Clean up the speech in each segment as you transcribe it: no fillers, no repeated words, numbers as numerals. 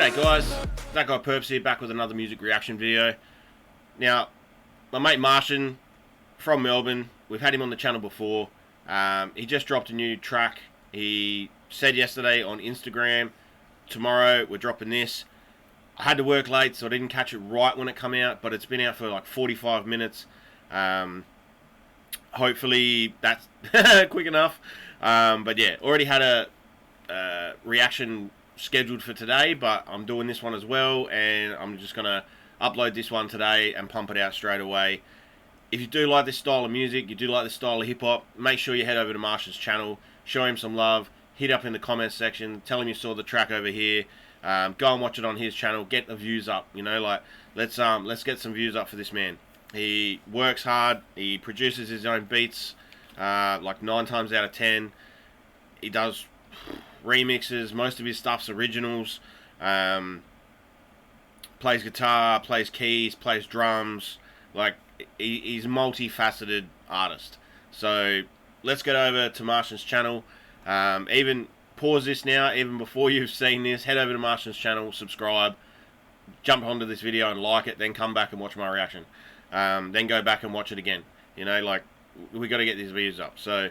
G'day guys, that guy Purps here, back with another music reaction video. Now, my mate Martian from Melbourne, we've had him on the channel before. He just dropped a new track. He said yesterday on Instagram, tomorrow we're dropping this. I had to work late, so I didn't catch it right when it came out, but it's been out for like 45 minutes. Hopefully that's quick enough. But yeah, already had a reaction scheduled for today, but I'm doing this one as well, and I'm just going to upload this one today and pump it out straight away. If you do like this style of music, you do like this style of hip-hop, make sure you head over to Martian's channel, show him some love, hit up in the comments section, tell him you saw the track over here, go and watch it on his channel, get the views up, you know, like, let's get some views up for this man. He works hard, he produces his own beats, like 9 times out of 10, he does remixes, most of his stuff's originals, plays guitar, plays keys, plays drums, like, he's a multifaceted artist. So, let's get over to Martian's channel, even pause this now, even before you've seen this, head over to Martian's channel, subscribe, jump onto this video and like it, then come back and watch my reaction, then go back and watch it again, you know, like, we got to get these views up. So,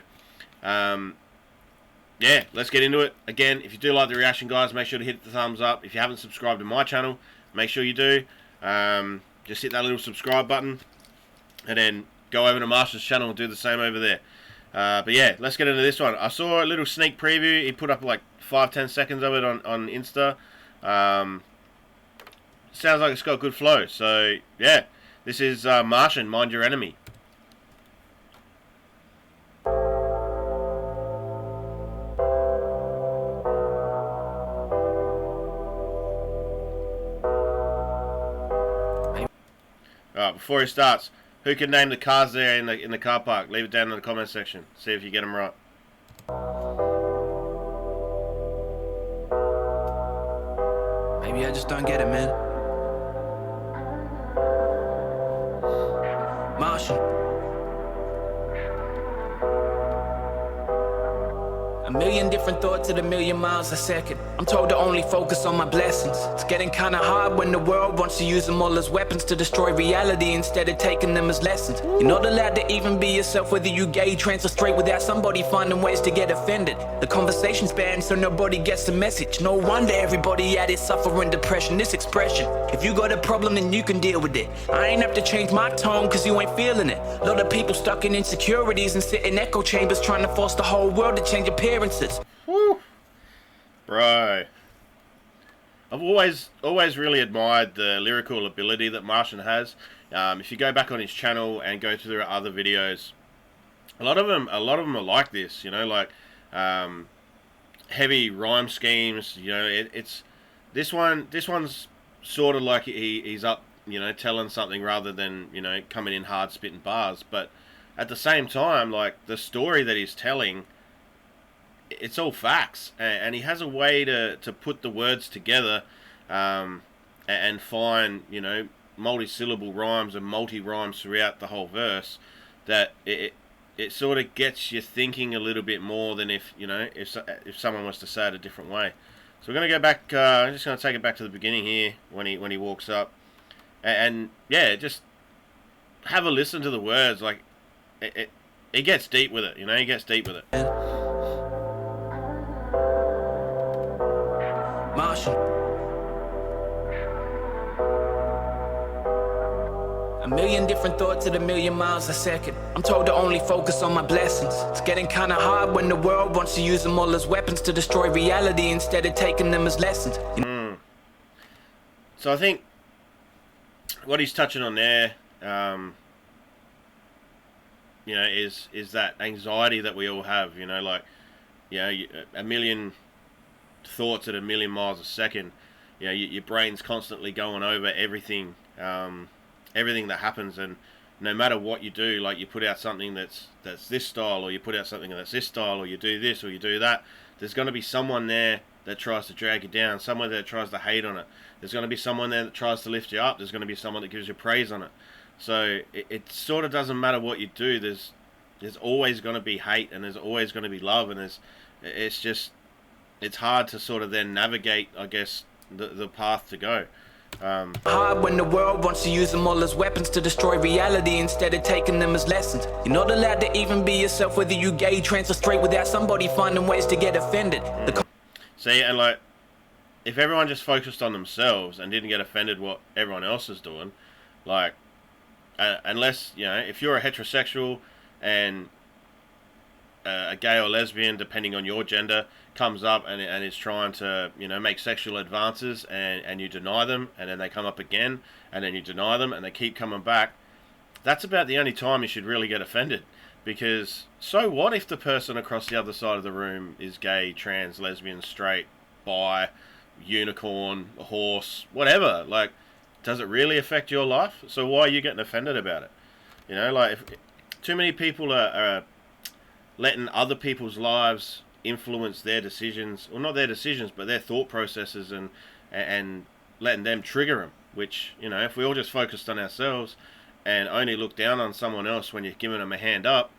yeah, let's get into it. Again, if you do like the reaction, guys, make sure to hit the thumbs up. If you haven't subscribed to my channel, make sure you do. Just hit that little subscribe button, and then go over to Martian's channel and do the same over there. But yeah, let's get into this one. I saw a little sneak preview. He put up like 5-10 seconds of it on Insta. Sounds like it's got good flow. So yeah, this is Martian, Mind Your Enemy. Alright, before he starts, who can name the cars there in the car park? Leave it down in the comment section. See if you get them right. Maybe I just don't get it, man. Martian. A million different thoughts at a million miles a second. I'm told to only focus on my blessings. It's getting kinda hard when the world wants to use them all as weapons to destroy reality instead of taking them as lessons. You're not allowed to even be yourself, whether you gay, trans or straight, without somebody finding ways to get offended. The conversation's banned so nobody gets the message. No wonder everybody out here suffering depression, this expression. If you got a problem, then you can deal with it. I ain't have to change my tone cause you ain't feeling it. A lot of people stuck in insecurities and sit in echo chambers trying to force the whole world to change appearances. Woo. Bro, I've always really admired the lyrical ability that Martian has. If you go back on his channel and go through other videos, a lot of them are like this, you know, like heavy rhyme schemes. You know, it's this one's sort of like he's up, you know, telling something rather than, you know, coming in hard spitting bars. But at the same time, like, the story that he's telling, it's all facts, and he has a way to put the words together and find, you know, multi-syllable rhymes and multi-rhymes throughout the whole verse that it sort of gets you thinking a little bit more than if, you know, if someone was to say it a different way. So we're going to go back, I'm just going to take it back to the beginning here when he walks up, and yeah, just have a listen to the words. Like, it gets deep with it, you know, he gets deep with it. Martian. A million different thoughts at a million miles a second. I'm told to only focus on my blessings. It's getting kinda hard when the world wants to use them all as weapons to destroy reality instead of taking them as lessons. So I think what he's touching on there, you know, is that anxiety that we all have. You know, like, you know, a million thoughts at a million miles a second. You know, your brain's constantly going over everything, everything that happens, and no matter what you do, like, you put out something that's this style, or you put out something that's this style, or you do this or you do that, there's going to be someone there that tries to drag you down, someone that tries to hate on it. There's going to be someone there that tries to lift you up. There's going to be someone that gives you praise on it. So it sort of doesn't matter what you do. There's always going to be hate, and there's always going to be love, and it's hard to sort of then navigate, I guess, the path to go. Hard when the world wants to use them all as weapons to destroy reality instead of taking them as lessons. You're not allowed to even be yourself, whether you gay, trans, or straight, without somebody finding ways to get offended. See, and like, if everyone just focused on themselves and didn't get offended what everyone else is doing, like, unless, you know, if you're a heterosexual and a gay or lesbian, depending on your gender, comes up and is trying to, you know, make sexual advances, and you deny them, and then they come up again, and then you deny them, and they keep coming back, that's about the only time you should really get offended. Because so what if the person across the other side of the room is gay, trans, lesbian, straight, bi, unicorn, horse, whatever? Like, does it really affect your life? So why are you getting offended about it? You know, like, if too many people are letting other people's lives influence their decisions, or not their decisions, but their thought processes, and letting them trigger them. Which, you know, if we all just focused on ourselves and only look down on someone else when you're giving them a hand up,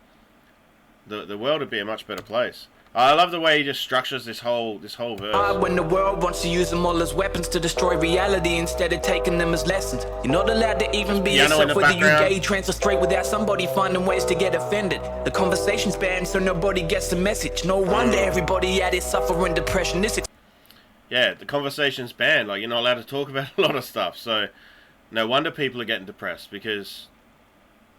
the world would be a much better place. I love the way he just structures this whole verse. When the world wants to use them all as weapons to destroy reality instead of taking them as lessons. You're not allowed to even be yourself, whether you gay, trans, or straight, without somebody finding ways to get offended. The conversation's banned so nobody gets the message. No wonder everybody at it suffering depression. Yeah, the conversation's banned. Like, you're not allowed to talk about a lot of stuff. So no wonder people are getting depressed, because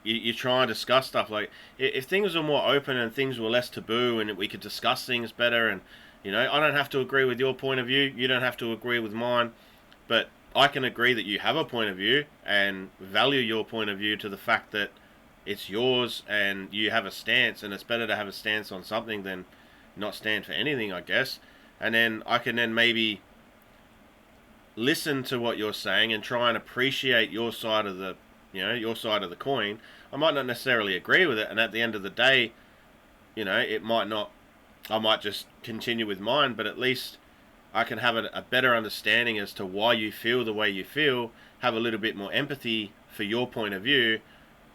you try and discuss stuff. Like, if things were more open and things were less taboo and we could discuss things better, and, you know, I don't have to agree with your point of view, you don't have to agree with mine, but I can agree that you have a point of view and value your point of view to the fact that it's yours and you have a stance, and it's better to have a stance on something than not stand for anything, I guess. And then I can then maybe listen to what you're saying and try and appreciate your side of the, you know, your side of the coin. I might not necessarily agree with it, and at the end of the day, you know, it might not, I might just continue with mine, but at least I can have a better understanding as to why you feel the way you feel, have a little bit more empathy for your point of view,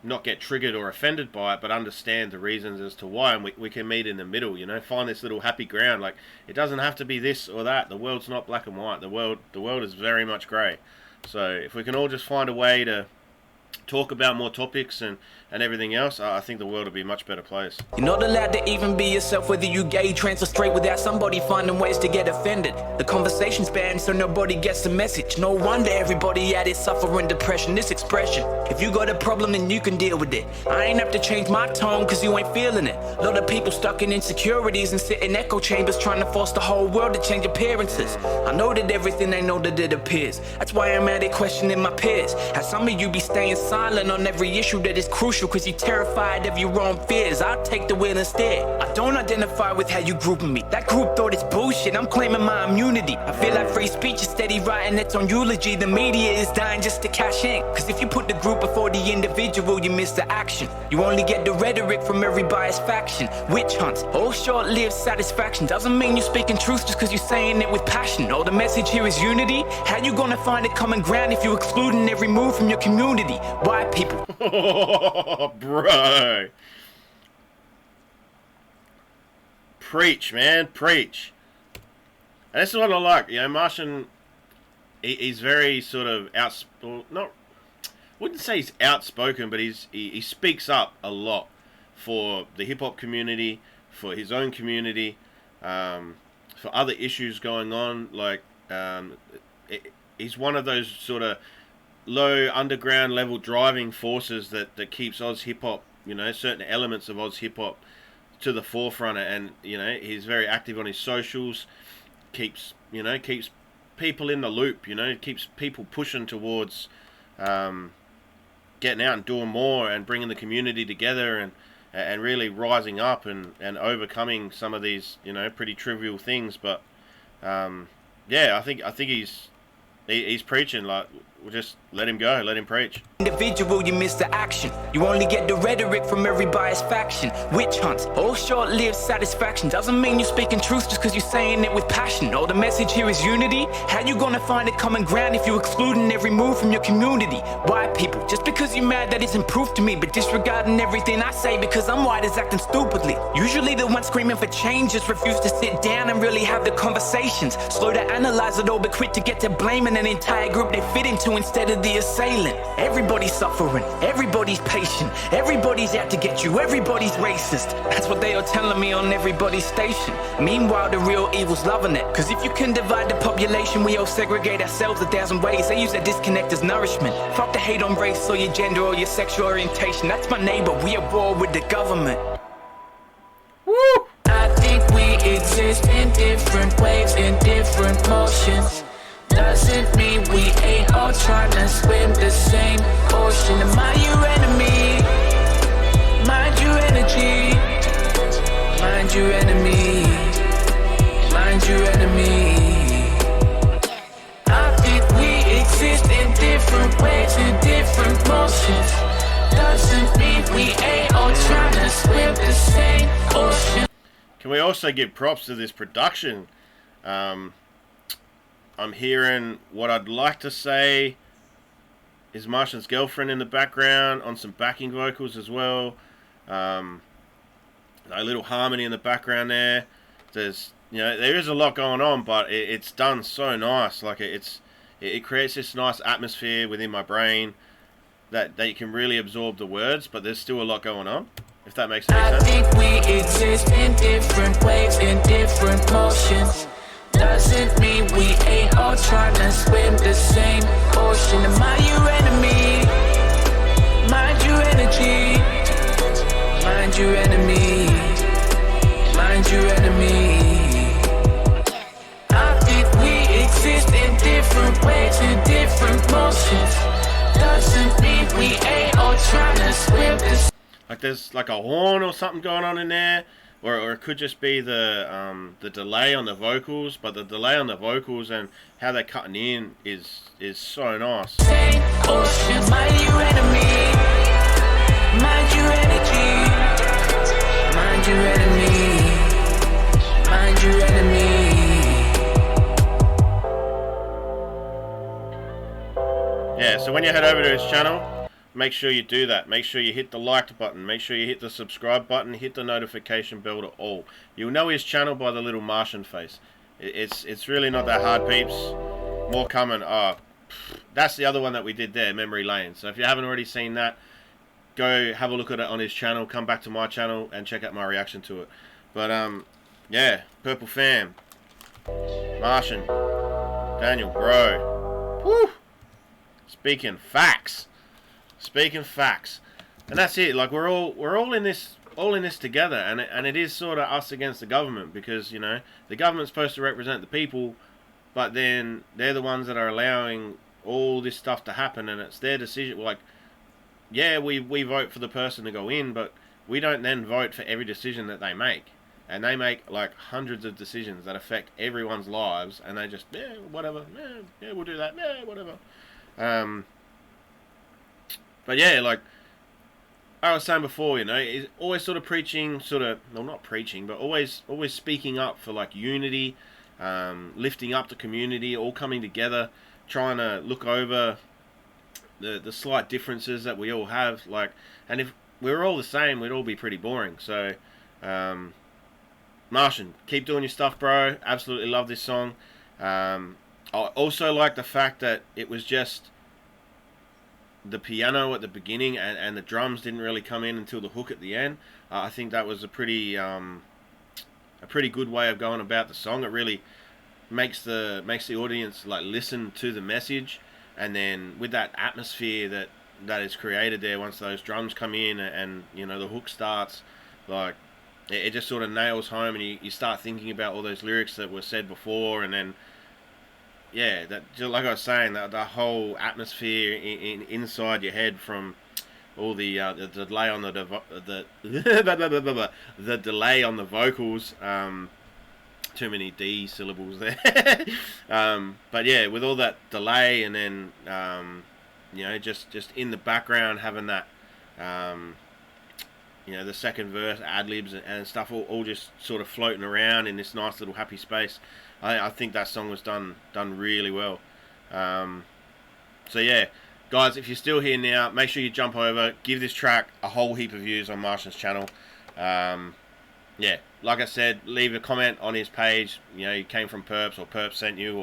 not get triggered or offended by it, but understand the reasons as to why, and we can meet in the middle, you know, find this little happy ground. Like, it doesn't have to be this or that. The world's not black and white. The world is very much grey. So if we can all just find a way to talk about more topics and everything else, I think the world will be a much better place. You're not allowed to even be yourself, whether you gay, trans, or straight, without somebody finding ways to get offended. The conversation's banned so nobody gets the message. No wonder everybody at it suffering depression. This expression, if you got a problem then you can deal with it. I ain't have to change my tone cause you ain't feeling it. A lot of people stuck in insecurities and sit in echo chambers trying to force the whole world to change appearances. I know that everything they know that it appears. That's why I'm at it questioning my peers. How some of you be staying silent on every issue that is crucial cause you're terrified of your own fears. I'll take the wheel instead. I don't identify with how you grouping me. That group thought it's bullshit. I'm claiming my immunity. I feel like free speech is steady writing its own eulogy. The media is dying just to cash in. Cause if you put the group before the individual, you miss the action. You only get the rhetoric from every biased faction. Witch hunts, all short-lived satisfaction. Doesn't mean you're speaking truth just cause you're saying it with passion. All the message here is unity. How you gonna find a common ground if you're excluding every move from your community? Why people? Oh, bro. Preach, man, preach. And this is what I like. You know, Martian, he's very sort of outspoken. Not, wouldn't say he's outspoken, but he speaks up a lot for the hip hop community, for his own community, for other issues going on. Like, he's one of those sort of low underground level driving forces that keeps Oz hip hop, you know, certain elements of Oz hip hop to the forefront. And, you know, he's very active on his socials, keeps people in the loop, you know, keeps people pushing towards getting out and doing more and bringing the community together and really rising up and overcoming some of these, you know, pretty trivial things. But yeah, I think he's preaching. Like, we'll just let him go, let him preach. Individual, you miss the action. You only get the rhetoric from every biased faction. Witch hunts, all short-lived satisfaction. Doesn't mean you're speaking truth just because you're saying it with passion. Oh, the message here is unity. How you gonna find a common ground if you're excluding every move from your community? White people, just because you're mad that isn't proof to me, but disregarding everything I say because I'm white is acting stupidly. Usually the ones screaming for change just refuse to sit down and really have the conversations. Slow to analyze it all, but quick to get to blaming an entire group they fit into instead of the assailant. Everybody's suffering, everybody's patient, everybody's out to get you, everybody's racist. That's what they are telling me on everybody's station. Meanwhile, the real evil's loving it. Cause if you can divide the population, we all segregate ourselves 1,000 ways. They use that disconnect as nourishment. Fuck the hate on race or your gender or your sexual orientation. That's my neighbor, we at war with the government. Woo! I think we exist in different waves, in different motions. Doesn't mean we ain't all trying to swim the same ocean. Am I your enemy? Mind your energy. Mind your enemy. Mind your enemy. I think we exist in different ways, in different motions. Doesn't mean we ain't all trying to swim the same ocean. Can we also give props to this production? I'm hearing what I'd like to say is Martian's girlfriend in the background on some backing vocals as well. A little harmony in the background there. There's, there is a lot going on, but it's done so nice. Like it creates this nice atmosphere within my brain that you can really absorb the words, but there's still a lot going on. If that makes any sense. I think we exist in different waves, in different motions. Doesn't mean we ain't all trying to swim the same ocean. Am I your enemy? Mind your energy. Mind your enemy. Mind your enemy. I think we exist in different ways, in different motions. Doesn't mean we ain't all trying to swim the same. Like there's like a horn or something going on in there. Or it could just be the delay on the vocals, but the delay on the vocals and how they're cutting in is so nice. Ocean, mind your enemy, mind your energy, mind your enemy, mind your enemy. Yeah, so when you head over to his channel, make sure you do that. Make sure you hit the like button. Make sure you hit the subscribe button. Hit the notification bell to all. You'll know his channel by the little Martian face. It's really not that hard, peeps. More coming. Oh, that's the other one that we did there, Memory Lane. So if you haven't already seen that, go have a look at it on his channel. Come back to my channel and check out my reaction to it. But yeah, Purple Fam, Martian, Daniel, bro. Woo! Speaking facts. And that's it. Like we're all in this together, and it is sort of us against the government, because the government's supposed to represent the people, but then they're the ones that are allowing all this stuff to happen, and it's their decision. Like, yeah, we vote for the person to go in, but we don't then vote for every decision that they make, and they make like hundreds of decisions that affect everyone's lives, and they just whatever, yeah we'll do that, whatever. But yeah, like I was saying before, is always sort of preaching, not preaching, but always speaking up for like unity, lifting up the community, all coming together, trying to look over the slight differences that we all have. Like, and if we were all the same, we'd all be pretty boring. So, Martian, keep doing your stuff, bro. Absolutely love this song. I also like the fact that it was just the piano at the beginning and the drums didn't really come in until the hook at the end. I think that was a pretty good way of going about the song. It really makes the audience like listen to the message, and then with that atmosphere that is created there once those drums come in and the hook starts, like it just sort of nails home, and you start thinking about all those lyrics that were said before, and then yeah, that just like I was saying, the whole atmosphere inside your head from all the delay on the delay on the vocals, too many D syllables there. But yeah, with all that delay and then just in the background having that the second verse ad libs and stuff all just sort of floating around in this nice little happy space. I think that song was done really well. So yeah, guys, if you're still here now, make sure you jump over, give this track a whole heap of views on Martian's channel. Yeah, like I said, leave a comment on his page. You came from Purps, or Purps sent you,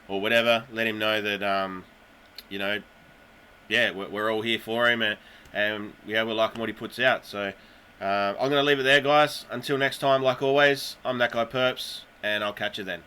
or whatever. Let him know that yeah, we're all here for him, and yeah, we're liking what he puts out. So I'm gonna leave it there, guys. Until next time, like always, I'm that guy Purps, and I'll catch you then.